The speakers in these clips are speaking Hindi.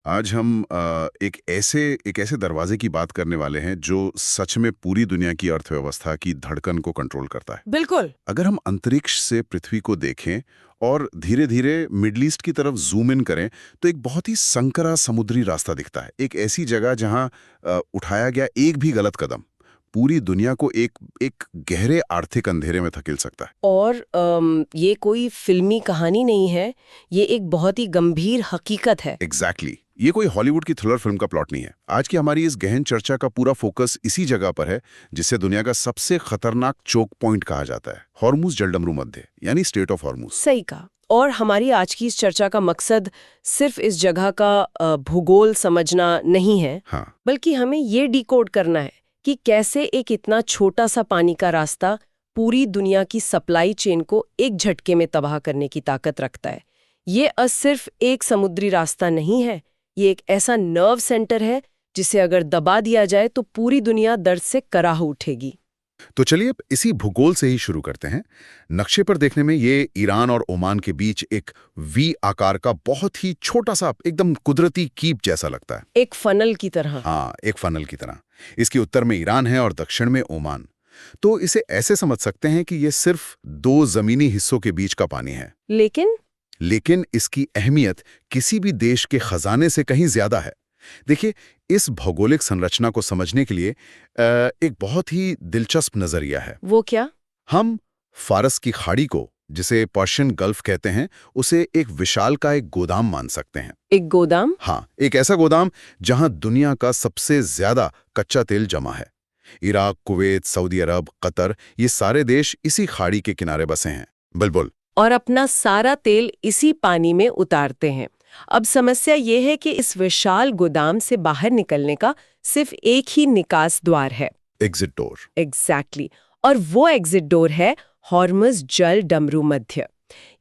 आज हम एक ऐसे दरवाजे की बात करने वाले हैं जो सच में पूरी दुनिया की अर्थव्यवस्था की धड़कन को कंट्रोल करता है। बिल्कुल। अगर हम अंतरिक्ष से पृथ्वी को देखें और धीरे धीरे मिडल ईस्ट की तरफ जूम इन करें तो एक बहुत ही संकरा समुद्री रास्ता दिखता है। एक ऐसी जगह जहां उठाया गया एक भी गलत कदम पूरी दुनिया को एक एक गहरे आर्थिक अंधेरे में धकेल सकता है। और ये कोई फिल्मी कहानी नहीं है, ये एक बहुत ही गंभीर हकीकत है। एग्जैक्टली ये कोई हॉलीवुड की थ्रिलर फिल्म का प्लॉट नहीं है। आज की हमारी इस गहन चर्चा का पूरा फोकस इसी जगह पर है जिसे दुनिया का सबसे खतरनाक चोक पॉइंट कहा जाता है, हॉर्मुज जलडमरू मध्य यानी स्ट्रेट ऑफ हॉर्मुज। सही कहा। और हमारी आज की इस चर्चा का मकसद सिर्फ इस जगह का भूगोल समझना नहीं है, हाँ, बल्कि हमें ये डिकोड करना है कि कैसे एक इतना छोटा सा पानी का रास्ता पूरी दुनिया की सप्लाई चेन को एक झटके में तबाह करने की ताकत रखता है। ये सिर्फ एक समुद्री रास्ता नहीं है, ये एक ऐसा नर्व सेंटर है जिसे अगर दबा दिया जाए तो पूरी दुनिया दर्द से कराह उठेगी। तो चलिए अब इसी भूगोल से ही शुरू करते हैं। नक्शे पर देखने में ये ईरान और ओमान के बीच एक वी आकार का बहुत ही छोटा सा एकदम कुदरती कीप जैसा लगता है। एक फनल की तरह। हाँ, एक फनल की तरह। इसके उत्तर में ईरान है और दक्षिण में ओमान। तो इसे ऐसे समझ सकते हैं कि ये सिर्फ दो जमीनी हिस्सों के बीच का पानी है। लेकिन इसकी अहमियत किसी भी देश के खजाने से कहीं ज्यादा है। देखिए, इस भौगोलिक संरचना को समझने के लिए एक बहुत ही दिलचस्प नजरिया है। वो क्या? हम फारस की खाड़ी को, जिसे पर्शियन गल्फ कहते हैं, उसे एक विशालकाय गोदाम मान सकते हैं। एक गोदाम? हाँ, एक ऐसा गोदाम जहां दुनिया का सबसे ज्यादा कच्चा तेल जमा है। इराक, कुवैत, सऊदी अरब, कतर, ये सारे देश इसी खाड़ी के किनारे बसे हैं। बिल्कुल। और अपना सारा तेल इसी पानी में उतारते हैं। अब समस्या ये है कि इस विशाल गोदाम से बाहर निकलने का सिर्फ एक ही निकास द्वार है, एग्जिट डोर। एग्जैक्टली। और वो एग्जिट डोर है हॉर्मुज जल डमरू मध्य।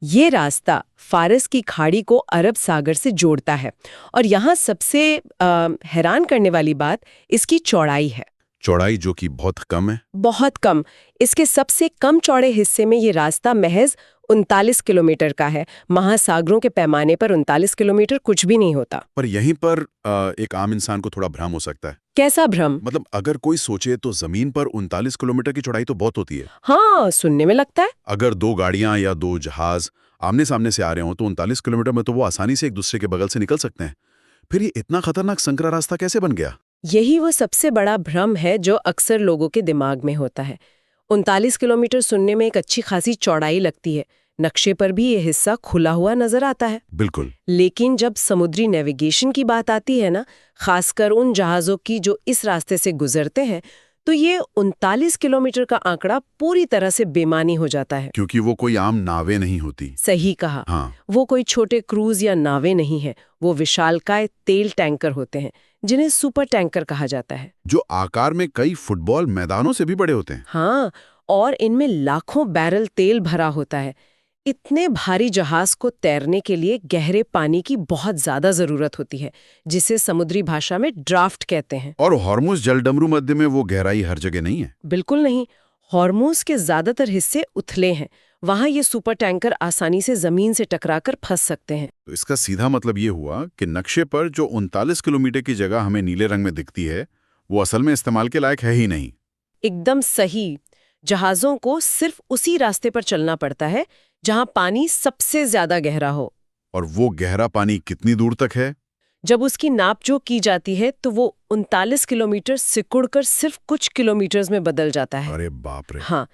ये रास्ता फारस की खाड़ी को अरब सागर से जोड़ता है। और यहाँ सबसे हैरान करने वाली बात इसकी चौड़ाई है। चौड़ाई जो कि बहुत कम है। बहुत कम। इसके सबसे कम चौड़े हिस्से में ये रास्ता महज 39 किलोमीटर का है। महासागरों के पैमाने पर 39 किलोमीटर कुछ भी नहीं होता। पर यहीं पर एक आम इंसान को थोड़ा भ्रम हो सकता है। कैसा भ्रम? मतलब अगर कोई सोचे तो जमीन पर 39 किलोमीटर की चौड़ाई तो बहुत होती है। हाँ, सुनने में लगता है। अगर दो गाड़ियां या दो जहाज आमने सामने से आ रहे हो तो 39 किलोमीटर में तो वो आसानी से एक दूसरे के बगल से निकल सकते हैं। फिर ये इतना खतरनाक संकरा रास्ता कैसे बन गया? यही वो सबसे बड़ा भ्रम है जो अक्सर लोगों के दिमाग में होता है। 39 किलोमीटर सुनने में एक अच्छी खासी चौड़ाई लगती है। नक्शे पर भी ये हिस्सा खुला हुआ नजर आता है। बिल्कुल। लेकिन जब समुद्री नेविगेशन की बात आती है ना, खासकर उन जहाजों की जो इस रास्ते से गुजरते हैं, तो ये 39 किलोमीटर का आंकड़ा पूरी तरह से बेमानी हो जाता है। क्योंकि वो कोई आम नावें नहीं होती। सही कहा। हाँ। वो कोई छोटे क्रूज या नावें नहीं है, वो विशालकाय तेल टैंकर होते हैं जिन्हें सुपर टैंकर कहा जाता है, जो आकार में कई फुटबॉल मैदानों से भी बड़े होते हैं। हाँ, और इनमें लाखों बैरल तेल भरा होता है। इतने भारी जहाज को तैरने के लिए गहरे पानी की बहुत ज्यादा जरूरत होती है, जिसे समुद्री भाषा में ड्राफ्ट कहते हैं। और हॉर्मुज जलडमरू मध्य में वो गहराई हर जगह नहीं है। बिल्कुल नहीं। हॉर्मुज के ज्यादातर हिस्से उथले हैं। वहां ये सुपर टैंकर आसानी से जमीन से टकराकर फंस सकते हैं। तो इसका सीधा मतलब ये हुआ कि नक्शे पर जो 39 किलोमीटर की जगह हमें नीले रंग में दिखती है वो असल में इस्तेमाल के लायक है ही नहीं। एकदम सही। जहाजों को सिर्फ उसी रास्ते पर चलना पड़ता है जहां पानी सबसे ज्यादा गहरा हो। और वो गहरा पानी कितनी दूर तक है? जब उसकी नापजोख की जाती है तो वो 39 किलोमीटर सिकुड़कर सिर्फ कुछ किलोमीटर्स में बदल जाता है। अरे बाप रे। हाँ,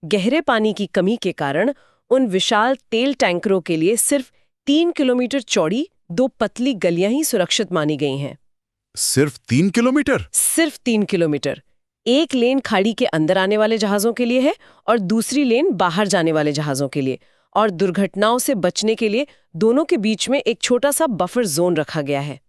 गहरे पानी की कमी के कारण उन विशाल तेल टैंकरों के लिए सिर्फ 3 किलोमीटर चौड़ी दो पतली गलियां ही सुरक्षित मानी गई हैं। सिर्फ 3 किलोमीटर? सिर्फ 3 किलोमीटर। एक लेन खाड़ी के अंदर आने वाले जहाजों के लिए है और दूसरी लेन बाहर जाने वाले जहाजों के लिए। और दुर्घटनाओं से बचने के लिए दोनों के बीच में एक छोटा सा बफर जोन रखा गया है।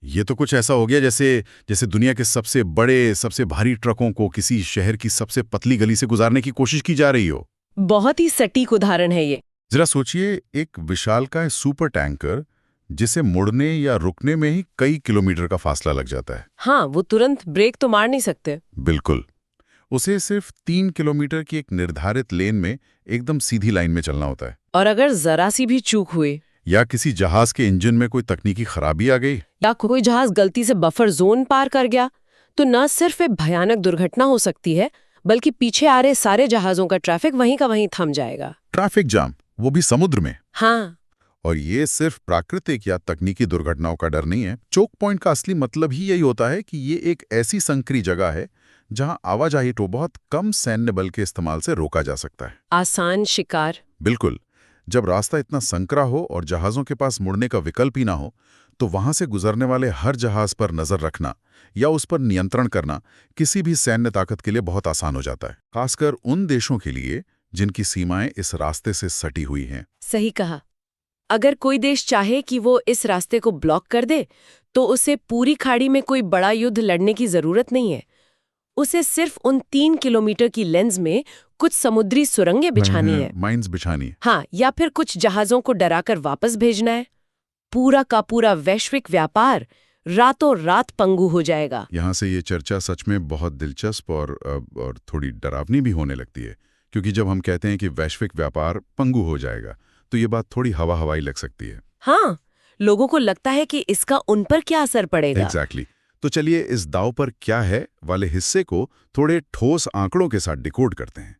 ये तो कुछ ऐसा हो गया जैसे दुनिया के सबसे बड़े, सबसे भारी ट्रकों को किसी शहर की सबसे पतली गली से गुजारने की कोशिश की जा रही हो। बहुत ही सटीक उदाहरण है ये। जरा सोचिए, एक विशालकाय सुपर टैंकर जिसे मुड़ने या रुकने में ही कई किलोमीटर का फासला लग जाता है। हाँ, वो तुरंत ब्रेक तो मार नहीं सकते। बिल्कुल। उसे सिर्फ 3 किलोमीटर की एक निर्धारित लेन में एकदम सीधी लाइन में चलना होता है। और अगर जरा सी भी चूक हुई, या किसी जहाज के इंजन में कोई तकनीकी खराबी आ गई, या कोई जहाज गलती से बफर जोन पार कर गया, तो न सिर्फ एक भयानक दुर्घटना हो सकती है, बल्कि पीछे आ रहे सारे जहाजों का ट्रैफिक वहीं का वहीं थम जाएगा। ट्रैफिक जाम, वो भी समुद्र में। हाँ। और ये सिर्फ प्राकृतिक या तकनीकी दुर्घटनाओं का डर नहीं है। चोक पॉइंट का असली मतलब ही यही होता है कि ये एक ऐसी संकरी जगह है जहां आवाजाही को बहुत कम सैन्य बल के इस्तेमाल से रोका जा सकता है। आसान शिकार। बिल्कुल। जब रास्ता इतना संकरा हो और जहाजों के पास मुड़ने का विकल्प ही ना हो, तो वहां से गुजरने वाले हर जहाज पर नजर रखना या उस पर नियंत्रण करना किसी भी सैन्य ताकत के लिए बहुत आसान हो जाता है, खासकर उन देशों के लिए जिनकी सीमाएं इस रास्ते से सटी हुई हैं। सही कहा। अगर कोई देश चाहे कि वो इस रास्ते को ब्लॉक कर दे, तो उसे पूरी खाड़ी में कोई बड़ा युद्ध लड़ने की जरूरत नहीं है। उसे सिर्फ उन 3 किलोमीटर की लेंस में कुछ समुद्री सुरंगें बिछानी है, माइंस बिछानी। हाँ, या फिर कुछ जहाजों को डराकर वापस भेजना है। पूरा का पूरा वैश्विक व्यापार रातों रात पंगु हो जाएगा। यहाँ से ये चर्चा सच में बहुत दिलचस्प और थोड़ी डरावनी भी होने लगती है, क्योंकि जब हम कहते हैं कि वैश्विक व्यापार पंगु हो जाएगा, तो ये बात थोड़ी हवा हवाई लग सकती है। हाँ, लोगों को लगता है कि इसका उन पर क्या असर पड़ेगा। Exactly. तो चलिए इस दाव पर क्या है वाले हिस्से को थोड़े ठोस आंकड़ों के साथ डिकोड करते हैं।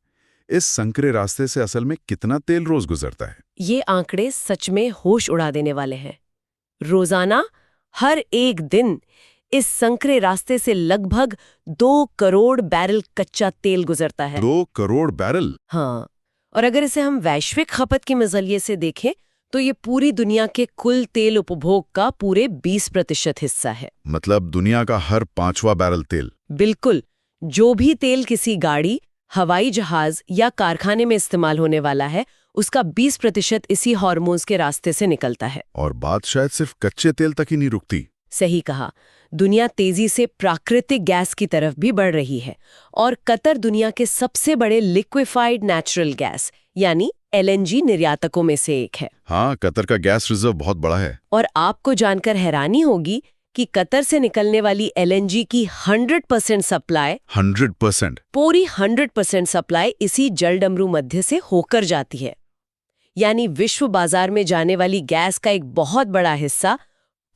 इस संकरे रास्ते से असल में कितना तेल रोज गुजरता है? ये आंकड़े सच में होश उड़ा देने वाले हैं। रोजाना हर एक दिन इस संकरे रास्ते से लगभग 2 करोड़ बैरल कच्चा तेल गुजरता है। 2 करोड़ बैरल? हाँ, और अगर इसे हम वैश्विक खपत के नजरिए से देखें, तो ये पूरी दुनिया के कुल तेल उपभोग का पूरे 20% हिस्सा है। मतलब दुनिया का हर 5वां बैरल तेल? बिल्कुल। जो भी तेल किसी गाड़ी, हवाई जहाज या कारखाने में इस्तेमाल होने वाला है, उसका 20% इसी हार्मोन्स के रास्ते से निकलता है। और बात शायद सिर्फ कच्चे तेल तक ही नहीं रुकती। सही कहा। दुनिया तेजी से प्राकृतिक गैस की तरफ भी बढ़ रही है, और कतर दुनिया के सबसे बड़े लिक्विफाइड नेचुरल गैस यानी LNG निर्यातकों में से एक है। हाँ, कतर का गैस रिजर्व बहुत बड़ा है। और आपको जानकर हैरानी होगी कि कतर से निकलने वाली LNG की 100% सप्लाई 100%? पूरी 100% सप्लाई इसी जलडमरू मध्य से होकर जाती है। यानी विश्व बाजार में जाने वाली गैस का एक बहुत बड़ा हिस्सा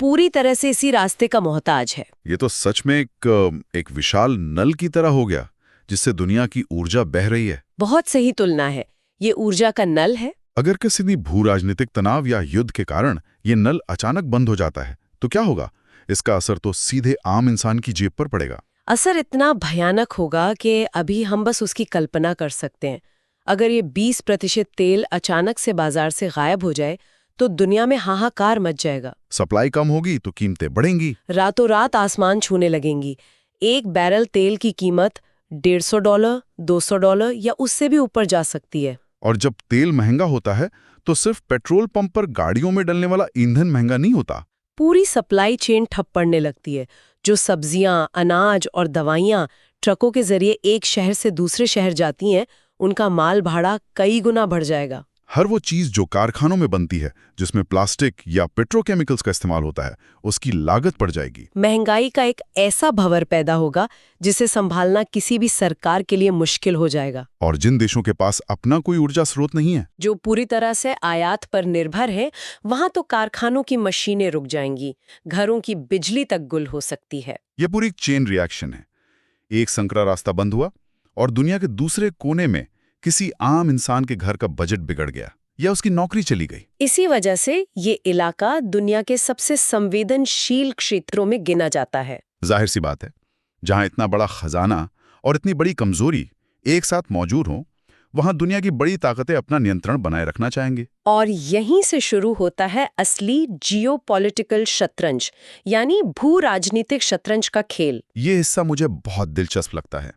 पूरी तरह से इसी रास्ते का मोहताज है। ये तो सच में एक विशाल नल की तरह हो गया, जिससे दुनिया की ऊर्जा बह रही है। बहुत सही तुलना है। ये ऊर्जा का नल है। अगर किसी भी भू राजनीतिक तनाव या युद्ध के कारण ये नल अचानक बंद हो जाता है, तो क्या होगा? इसका असर तो सीधे आम इंसान की जेब पर पड़ेगा। असर इतना भयानक होगा कि अभी हम बस उसकी कल्पना कर सकते हैं। अगर ये 20% तेल अचानक से बाजार से गायब हो जाए, तो दुनिया में हाहाकार मच जाएगा। सप्लाई कम होगी तो कीमतें बढ़ेंगी, रातों रात आसमान छूने लगेंगी। एक बैरल तेल की कीमत $150, $200 या उससे भी ऊपर जा सकती है। और जब तेल महंगा होता है, तो सिर्फ पेट्रोल पंप पर गाड़ियों में डलने वाला ईंधन महंगा नहीं होता, पूरी सप्लाई चेन ठप पड़ने लगती है। जो सब्जियां, अनाज और दवाइयां ट्रकों के जरिए एक शहर से दूसरे शहर जाती हैं, उनका माल भाड़ा कई गुना बढ़ जाएगा। हर वो चीज जो कारखानों में बनती है, जिसमें प्लास्टिक या पेट्रोकेमिकल्स का इस्तेमाल होता है, उसकी लागत बढ़ जाएगी। महंगाई का एक ऐसा भंवर पैदा होगा जिसे संभालना किसी भी सरकार के लिए मुश्किल हो जाएगा। और जिन देशों के पास अपना कोई ऊर्जा स्रोत नहीं है, जो पूरी तरह से आयात पर निर्भर है, वहां तो कारखानों की मशीनें रुक जाएंगी, घरों की बिजली तक गुल हो सकती है। ये पूरी एक चेन रिएक्शन है। एक संकरा रास्ता बंद हुआ और दुनिया के दूसरे कोने में किसी आम इंसान के घर का बजट बिगड़ गया या उसकी नौकरी चली गई। इसी वजह से ये इलाका दुनिया के सबसे संवेदनशील क्षेत्रों में गिना जाता है। जाहिर सी बात है, जहां इतना बड़ा खजाना और इतनी बड़ी कमजोरी एक साथ मौजूद हो, वहां दुनिया की बड़ी ताकतें अपना नियंत्रण बनाए रखना चाहेंगे। और यहीं से शुरू होता है असली जियोपॉलिटिकल शतरंज, यानी भू राजनीतिक शतरंज का खेल। ये हिस्सा मुझे बहुत दिलचस्प लगता है,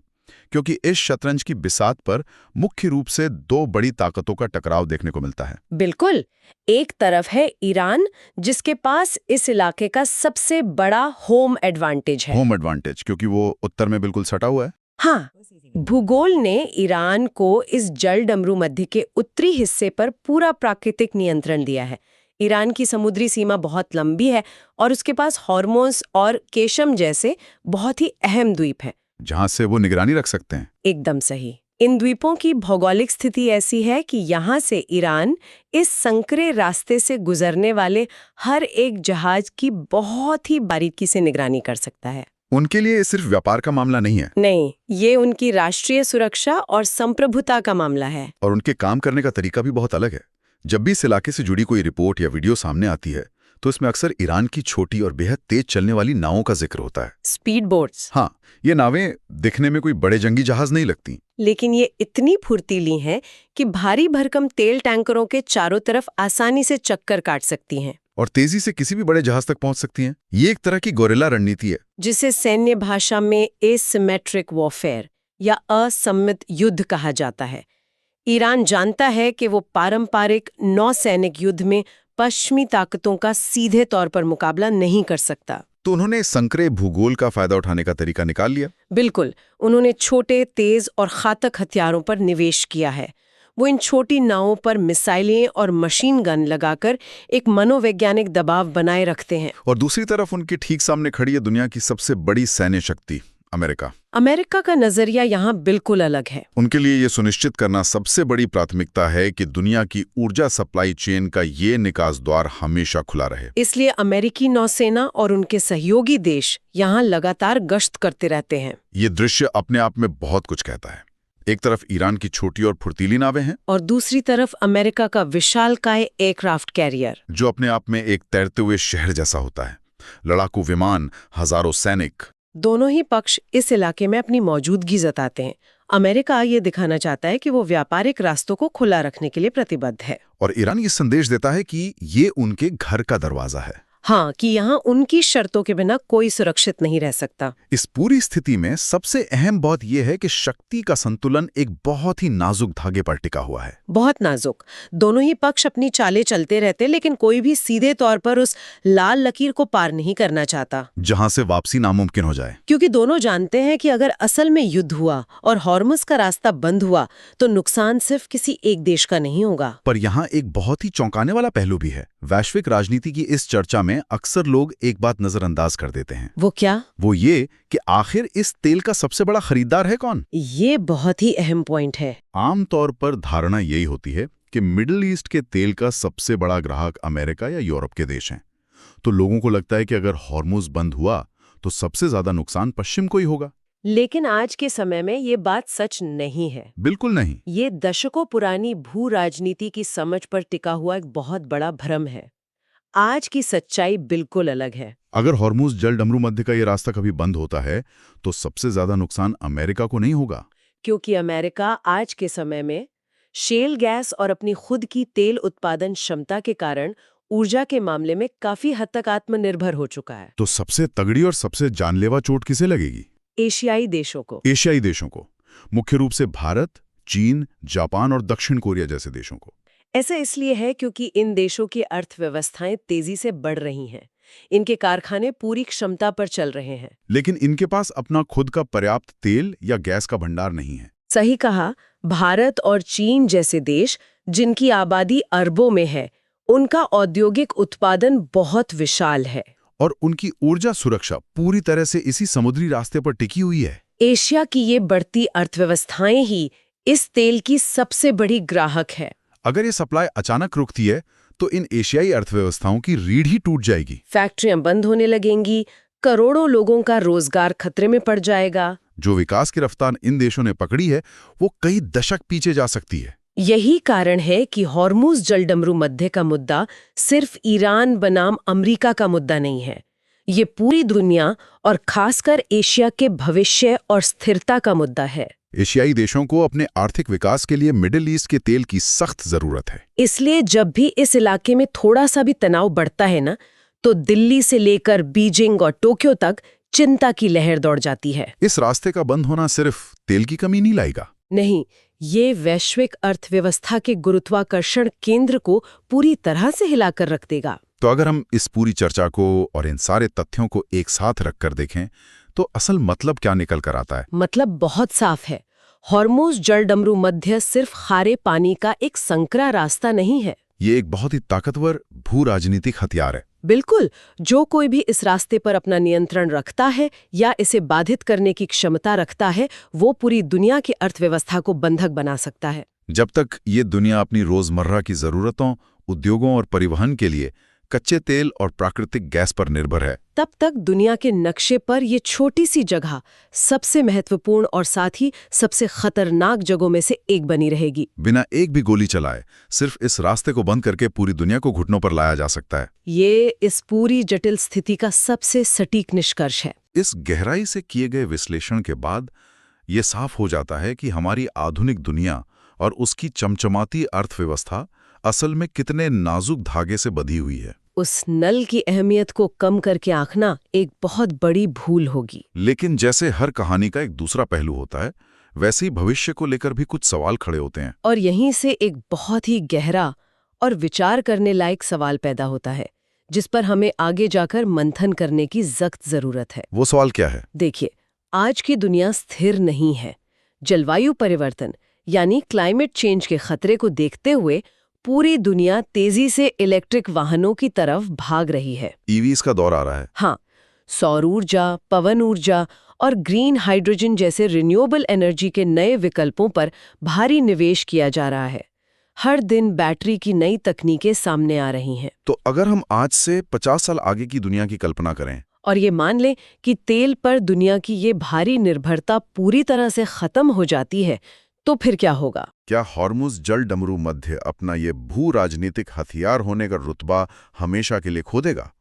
क्योंकि इस शतरंज की बिसात पर मुख्य रूप से 2 बड़ी ताकतों का टकराव देखने को मिलता है। बिल्कुल। एक तरफ है ईरान, जिसके पास इस इलाके का सबसे बड़ा होम एडवांटेज है। होम एडवांटेज, क्योंकि वो उत्तर में बिल्कुल सटा हुआ है। हाँ, भूगोल ने ईरान को इस जलडमरू मध्य के उत्तरी हिस्से पर पूरा प्राकृतिक नियंत्रण दिया है। ईरान की समुद्री सीमा बहुत लंबी है और उसके पास हॉर्मोस और केशम जैसे बहुत ही अहम द्वीप हैं, जहां से वो निगरानी रख सकते हैं। एकदम सही। इन द्वीपों की भौगोलिक स्थिति ऐसी है कि यहाँ से ईरान इस संकरे रास्ते से गुजरने वाले हर एक जहाज की बहुत ही बारीकी से निगरानी कर सकता है। उनके लिए ये सिर्फ व्यापार का मामला नहीं है। नहीं, ये उनकी राष्ट्रीय सुरक्षा और संप्रभुता का मामला है। और उनके काम करने का तरीका भी बहुत अलग है। जब भी इस इलाके से जुड़ी कोई रिपोर्ट या वीडियो सामने आती है तो इसमें अक्सर ईरान की छोटी और बेहद तेज चलने वाली नावों का जिक्र होता है। Speed boats. हाँ, ये नावें दिखने में कोई बड़े जंगी जहाज नहीं लगती, लेकिन ये इतनी फुर्तीली हैं कि भारी भरकम तेल टैंकरों के चारों तरफ आसानी से चक्कर काट सकती हैं और तेजी से किसी भी बड़े जहाज तक पहुंच सकती हैं। ये एक तरह की गोरिल्ला रणनीति है, जिसे सैन्य भाषा में एसिमेट्रिक वॉरफेयर या असम्मित युद्ध कहा जाता है। ईरान जानता है कि वो पारंपरिक नौसैनिक युद्ध में पश्चिमी ताकतों का सीधे तौर पर मुकाबला नहीं कर सकता। तो उन्होंने संकरे भूगोल का फायदा उठाने का तरीका निकाल लिया। बिल्कुल, उन्होंने छोटे, तेज और घातक हथियारों पर निवेश किया है। वो इन छोटी नावों पर मिसाइलें और मशीन गन लगाकर एक मनोवैज्ञानिक दबाव बनाए रखते हैं। और दूसरी तरफ उनके ठीक सामने खड़ी है दुनिया की सबसे बड़ी सैन्य शक्ति अमेरिका। अमेरिका का नजरिया यहाँ बिल्कुल अलग है। उनके लिए ये सुनिश्चित करना सबसे बड़ी प्राथमिकता है कि दुनिया की ऊर्जा सप्लाई चेन का ये निकास द्वार हमेशा खुला रहे। इसलिए अमेरिकी नौसेना और उनके सहयोगी देश यहाँ लगातार गश्त करते रहते हैं। ये दृश्य अपने आप में बहुत कुछ कहता है। एक तरफ ईरान की छोटी और फुर्तीली नावें हैं और दूसरी तरफ अमेरिका का विशालकाय एयरक्राफ्ट कैरियर, जो अपने आप में एक तैरते हुए शहर जैसा होता है। लड़ाकू विमान, हजारों सैनिक। दोनों ही पक्ष इस इलाके में अपनी मौजूदगी जताते हैं। अमेरिका ये दिखाना चाहता है कि वो व्यापारिक रास्तों को खुला रखने के लिए प्रतिबद्ध है, और ईरान ये संदेश देता है कि ये उनके घर का दरवाजा है। हाँ, कि यहाँ उनकी शर्तों के बिना कोई सुरक्षित नहीं रह सकता। इस पूरी स्थिति में सबसे अहम बात यह है कि शक्ति का संतुलन एक बहुत ही नाजुक धागे पर टिका हुआ है। बहुत नाजुक। दोनों ही पक्ष अपनी चालें चलते रहते, लेकिन कोई भी सीधे तौर पर उस लाल लकीर को पार नहीं करना चाहता जहां से वापसी नामुमकिन हो जाए। क्योंकि दोनों जानते हैं कि अगर असल में युद्ध हुआ और हॉर्मुज का रास्ता बंद हुआ तो नुकसान सिर्फ किसी एक देश का नहीं होगा। पर यहाँ एक बहुत ही चौंकाने वाला पहलू भी है। वैश्विक राजनीति की इस चर्चा में अक्सर लोग एक बात नजरअंदाज कर देते हैं। वो क्या? वो ये कि आखिर इस तेल का सबसे बड़ा खरीदार है कौन? ये बहुत ही अहम पॉइंट है। आमतौर पर धारणा यही होती है कि मिडिल ईस्ट के तेल का सबसे बड़ा ग्राहक अमेरिका या यूरोप के देश हैं। तो लोगों को लगता है कि अगर हॉर्मुज बंद हुआ तो सबसे ज्यादा नुकसान पश्चिम को ही होगा। लेकिन आज के समय में ये बात सच नहीं है। बिल्कुल नहीं। ये दशकों पुरानी भू राजनीति की समझ पर टिका हुआ एक बहुत बड़ा भ्रम है। आज की सच्चाई बिल्कुल अलग है। अगर हॉर्मुज जल डमरू मध्य का ये रास्ता कभी बंद होता है तो सबसे ज्यादा नुकसान अमेरिका को नहीं होगा, क्योंकि अमेरिका आज के समय में शेल गैस और अपनी खुद की तेल उत्पादन क्षमता के कारण ऊर्जा के मामले में काफी हद तक आत्मनिर्भर हो चुका है। तो सबसे तगड़ी और सबसे जानलेवा चोट किसे लगेगी? एशियाई देशों को। एशियाई देशों को, मुख्य रूप से भारत, चीन, जापान और दक्षिण कोरिया जैसे देशों को। ऐसा इसलिए है क्योंकि इन देशों की अर्थव्यवस्थाएं तेजी से बढ़ रही हैं। इनके कारखाने पूरी क्षमता पर चल रहे हैं, लेकिन इनके पास अपना खुद का पर्याप्त तेल या गैस का भंडार नहीं है। सही कहा। भारत और चीन जैसे देश जिनकी आबादी अरबों में है, उनका औद्योगिक उत्पादन बहुत विशाल है और उनकी ऊर्जा सुरक्षा पूरी तरह से इसी समुद्री रास्ते पर टिकी हुई है। एशिया की ये बढ़ती अर्थव्यवस्थाएं ही इस तेल की सबसे बड़ी ग्राहक है। अगर ये सप्लाई अचानक रुकती है तो इन एशियाई अर्थव्यवस्थाओं की रीढ़ ही टूट जाएगी। फैक्ट्रियां बंद होने लगेंगी, करोड़ों लोगों का रोजगार खतरे में पड़ जाएगा। जो विकास की रफ्तार इन देशों ने पकड़ी है वो कई दशक पीछे जा सकती है। यही कारण है कि हॉर्मुज जलडमरू मध्य का मुद्दा सिर्फ ईरान बनाम अमेरिका का मुद्दा नहीं है। ये पूरी दुनिया और खासकर एशिया के भविष्य और स्थिरता का मुद्दा है। एशियाई देशों को अपने आर्थिक विकास के लिए मिडिल ईस्ट के तेल की सख्त जरूरत है। इसलिए जब भी इस इलाके में थोड़ा सा भी तनाव बढ़ता है ना, तो दिल्ली से लेकर बीजिंग और टोक्यो तक चिंता की लहर दौड़ जाती है। इस रास्ते का बंद होना सिर्फ तेल की कमी नहीं लाएगा। नहीं, ये वैश्विक अर्थव्यवस्था के गुरुत्वाकर्षण केंद्र को पूरी तरह से हिलाकर रख देगा। तो अगर हम इस पूरी चर्चा को और इन सारे तथ्यों को एक साथ रखकर देखें तो असल मतलब क्या निकल कर आता है? मतलब बहुत साफ है। हॉर्मुज जलडमरू मध्य सिर्फ खारे पानी का एक संकरा रास्ता नहीं है। ये एक बहुत ही ताकतवर भू राजनीतिक हथियार है। बिल्कुल, जो कोई भी इस रास्ते पर अपना नियंत्रण रखता है या इसे बाधित करने की क्षमता रखता है, वो पूरी दुनिया की अर्थव्यवस्था को बंधक बना सकता है। जब तक ये दुनिया अपनी रोजमर्रा की जरूरतों, उद्योगों और परिवहन के लिए कच्चे तेल और प्राकृतिक गैस पर निर्भर है, तब तक दुनिया के नक्शे पर ये छोटी सी जगह सबसे महत्वपूर्ण और साथ ही सबसे खतरनाक जगहों में से एक बनी रहेगी। बिना एक भी गोली चलाए सिर्फ इस रास्ते को बंद करके पूरी दुनिया को घुटनों पर लाया जा सकता है। ये इस पूरी जटिल स्थिति का सबसे सटीक निष्कर्ष है। इस गहराई से किए गए विश्लेषण के बाद ये साफ हो जाता है कि हमारी आधुनिक दुनिया और उसकी चमचमाती अर्थव्यवस्था असल में कितने नाजुक धागे से बंधी हुई है। उस नल की अहमियत को कम करके आंकना एक बहुत बड़ी भूल होगी। लेकिन जैसे हर कहानी का एक दूसरा पहलू होता है, वैसे ही भविष्य को लेकर भी कुछ सवाल खड़े होते हैं। और यहीं से एक बहुत ही गहरा और विचार करने लायक सवाल पैदा होता है, जिस पर हमें आगे जाकर मंथन करने की सख्त जरूरत है। वो सवाल क्या है? देखिए, आज की दुनिया स्थिर नहीं है। जलवायु परिवर्तन यानी क्लाइमेट चेंज के खतरे को देखते हुए पूरी दुनिया तेजी से इलेक्ट्रिक वाहनों की तरफ भाग रही है। ईवीज का दौर आ रहा है। हाँ, सौर ऊर्जा, पवन ऊर्जा और ग्रीन हाइड्रोजन जैसे रिन्यूएबल एनर्जी के नए विकल्पों पर भारी निवेश किया जा रहा है। हर दिन बैटरी की नई तकनीकें सामने आ रही हैं। तो अगर हम आज से 50 साल आगे की दुनिया की कल्पना करें और ये मान लें कि तेल पर दुनिया की ये भारी निर्भरता पूरी तरह से खत्म हो जाती है, तो फिर क्या होगा? क्या हॉर्मुज जल डमरू मध्य अपना ये भू राजनीतिक हथियार होने का रुतबा हमेशा के लिए खो देगा?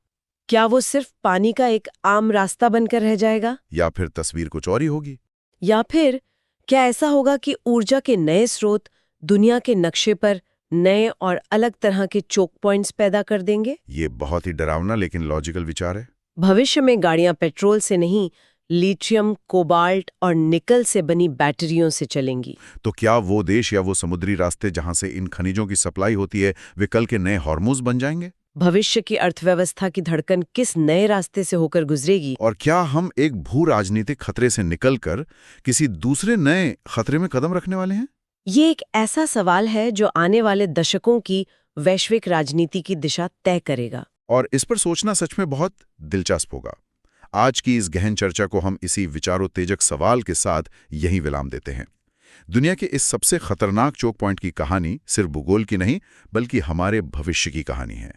क्या वो सिर्फ पानी का एक आम रास्ता बनकर रह जाएगा? या फिर तस्वीर कुछ और ही होगी? या फिर क्या ऐसा होगा कि ऊर्जा के नए स्रोत दुनिया के नक्शे पर नए और अलग तरह के चोक पॉइंट्स पैदा कर देंगे? ये बहुत ही डरावना लेकिन लॉजिकल विचार है। भविष्य में गाड़ियां पेट्रोल से नहीं, लिथियम, कोबाल्ट और निकल से बनी बैटरियों से चलेंगी। तो क्या वो देश या वो समुद्री रास्ते जहां से इन खनिजों की सप्लाई होती है, वे कल के नए हॉर्मुज बन जाएंगे? भविष्य की अर्थव्यवस्था की धड़कन किस नए रास्ते से होकर गुजरेगी? और क्या हम एक भू राजनीतिक खतरे से निकलकर किसी दूसरे नए खतरे में कदम रखने वाले हैं? ये एक ऐसा सवाल है जो आने वाले दशकों की वैश्विक राजनीति की दिशा तय करेगा। और इस पर सोचना सच में बहुत दिलचस्प होगा। आज की इस गहन चर्चा को हम इसी विचारोत्तेजक सवाल के साथ यहीं विराम देते हैं। दुनिया के इस सबसे खतरनाक चोक पॉइंट की कहानी सिर्फ भूगोल की नहीं, बल्कि हमारे भविष्य की कहानी है।